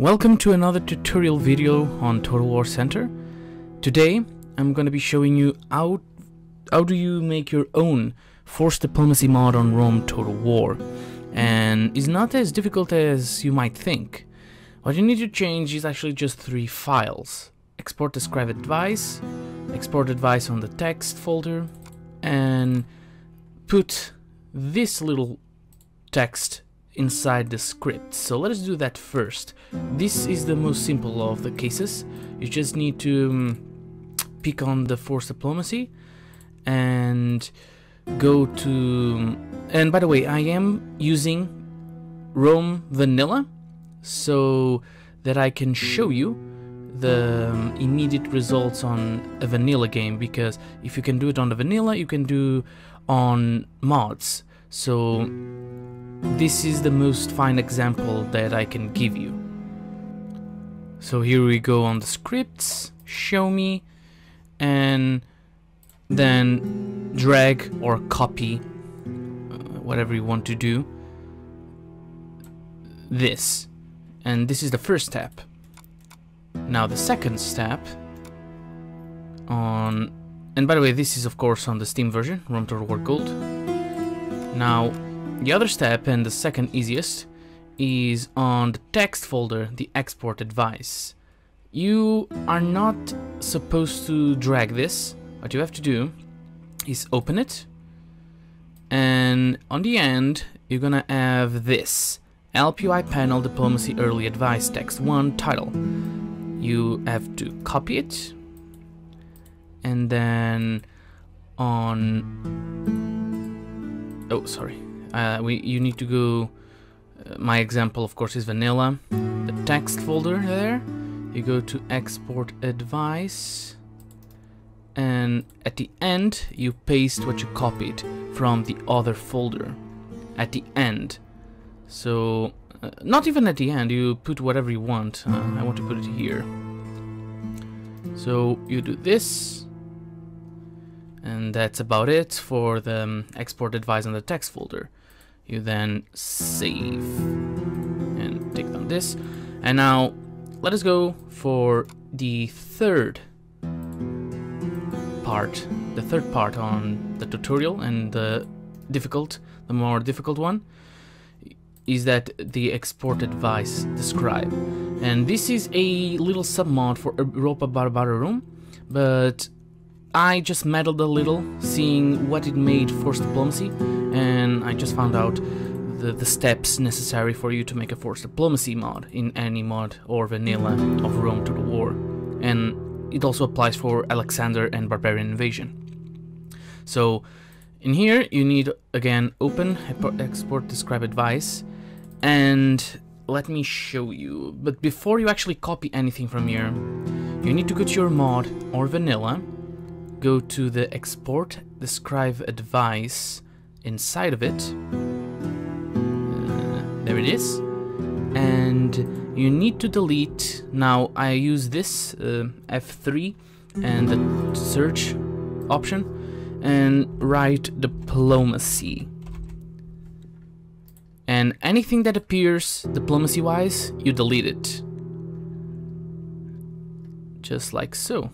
Welcome to another tutorial video on Total War Center. Today I'm going to be showing you how do you make your own forced diplomacy mod on Rome Total War, and it's not as difficult as you might think. What you need to change is actually just 3 files: export describe advice, export advice on the text folder, and put this little text inside the script. So let us do that first. This is the most simple of the cases. You just need to pick on the forced diplomacy and go to, and by the way, I am using Rome vanilla so that I can show you the immediate results on a vanilla game, because if you can do it on the vanilla, you can do on mods. So this is the most fine example that I can give you. So here we go on the scripts, show me, and then drag or copy, whatever you want to do, this. And this is the first step. Now the second step on, and by the way, this is of course on the Steam version, Rome Total War Gold. Now the other step, and the second easiest, is on the text folder, the export advice. You are not supposed to drag this. What you have to do is open it, and on the end you're gonna have this LPUI panel diplomacy early advice text 1 title. You have to copy it, and then on, oh sorry, you need to go, my example of course is vanilla, the text folder there, you go to export advice, and at the end you paste what you copied from the other folder at the end. So not even at the end, you put whatever you want. I want to put it here. So you do this, and that's about it for the export advice on the text folder. You then save and take down this, and now let us go for the third part on the tutorial, and the more difficult one is that the export advice describe. And this is a little submod for Europa Barbara Rome, but I just meddled a little, seeing what it made forced diplomacy, and I just found out the steps necessary for you to make a forced diplomacy mod in any mod or vanilla of Rome Total War. And it also applies for Alexander and Barbarian Invasion. So in here you need, again, open export describe advice, and let me show you. But before you actually copy anything from here, you need to go to your mod or vanilla, go to the export describe advice, inside of it, there it is, and you need to delete. Now I use this F3 and the search option and write diplomacy, and anything that appears diplomacy wise you delete it, just like so.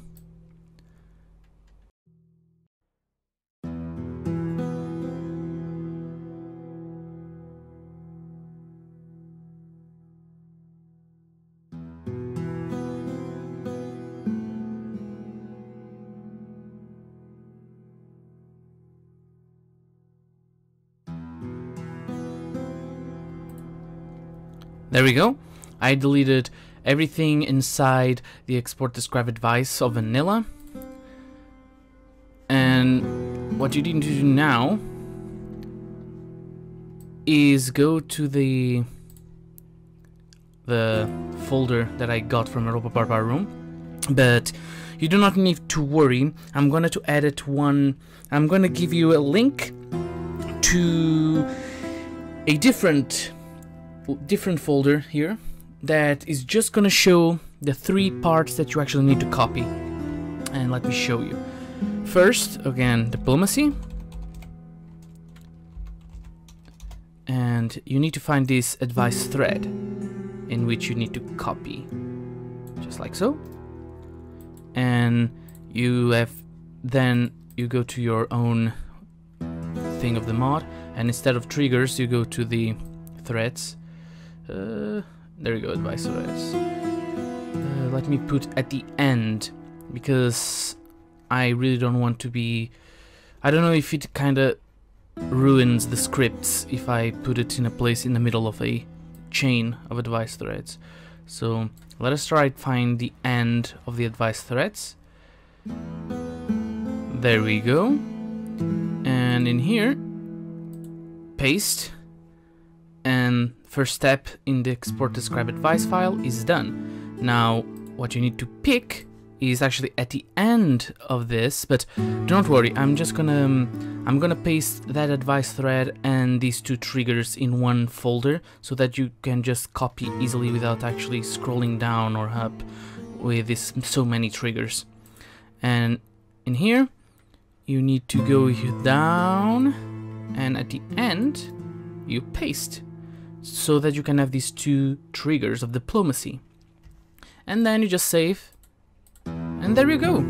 There we go. I deleted everything inside the export describe advice of vanilla. And what you need to do now is go to the folder that I got from Europa Barbara Rome. But you do not need to worry. I'm going to edit one. I'm going to give you a link to a different folder here that is just gonna show the 3 parts that you actually need to copy. And let me show you. First, again, diplomacy, and you need to find this advice thread. in which you need to copy, just like so. And you have, then you go to your own thing of the mod, and instead of triggers you go to the threads. There you go, advice threads. Let me put at the end, because I really don't want to be, I don't know if it kinda ruins the scripts if I put it in a place in the middle of a chain of advice threads. So let us try to find the end of the advice threads. There we go. And in here, paste, and first step in the export describe advice file is done. Now what you need to pick is actually at the end of this, but don't worry, I'm gonna paste that advice thread and these two triggers in one folder so that you can just copy easily without actually scrolling down or up with this so many triggers. And in here you need to go down, and at the end you paste so that you can have these two triggers of diplomacy, and then you just save. And there you go.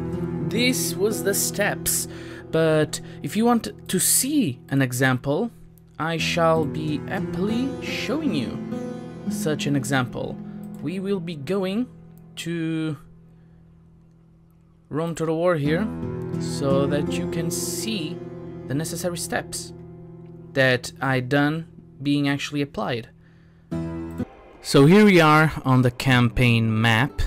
This was the steps. But if you want to see an example, I shall be happily showing you such an example. We will be going to Rome Total War here so that you can see the necessary steps that I done being actually applied. So here we are on the campaign map,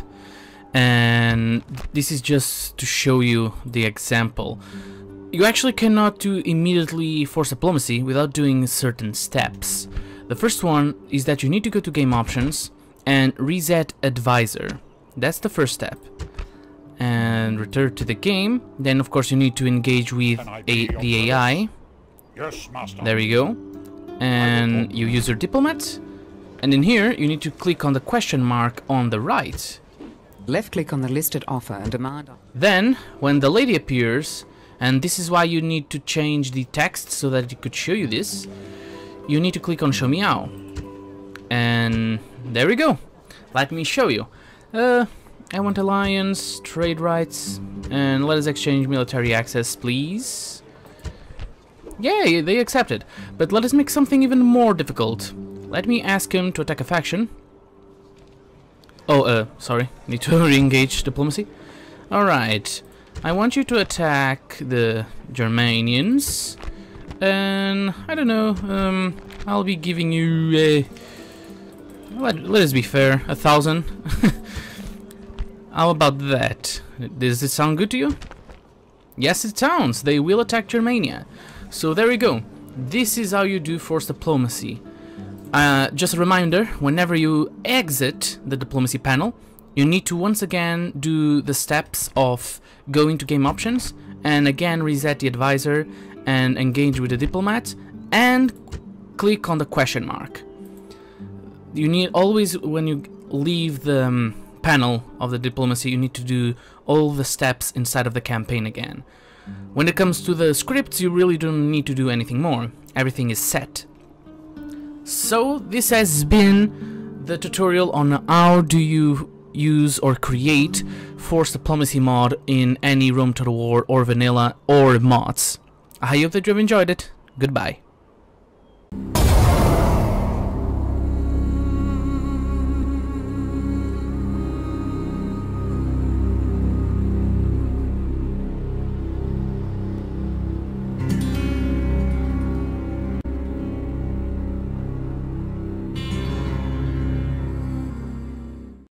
and this is just to show you the example. You actually cannot do immediately force diplomacy without doing certain steps. The first one is that you need to go to game options and reset advisor. That's the first step. And return to the game. Then of course you need to engage with the AI. Yes, master. There you go. And you use your diplomat. And in here you need to click on the question mark on the right. Left click on the listed offer and demand. Then, when the lady appears, and this is why you need to change the text so that it could show you this, you need to click on Show Me How. And there we go. Let me show you. I want alliance, trade rights, and let us exchange military access, please. Yay, they accepted. But let us make something even more difficult. Let me ask him to attack a faction. Oh, sorry, need to re-engage diplomacy. Alright, I want you to attack the Germanians, and I don't know, I'll be giving you let us be fair, 1,000. How about that? Does it sound good to you? Yes, it sounds. They will attack Germania. So there we go. This is how you do force diplomacy. Just a reminder, whenever you exit the diplomacy panel, you need to once again do the steps of going to game options and again reset the advisor and engage with the diplomat and click on the question mark. You need always, when you leave the panel of the diplomacy, you need to do all the steps inside of the campaign again. When it comes to the scripts, you really don't need to do anything more. Everything is set. So this has been the tutorial on how do you use or create force diplomacy mod in any Rome Total War or vanilla or mods. I hope that you have enjoyed it. Goodbye.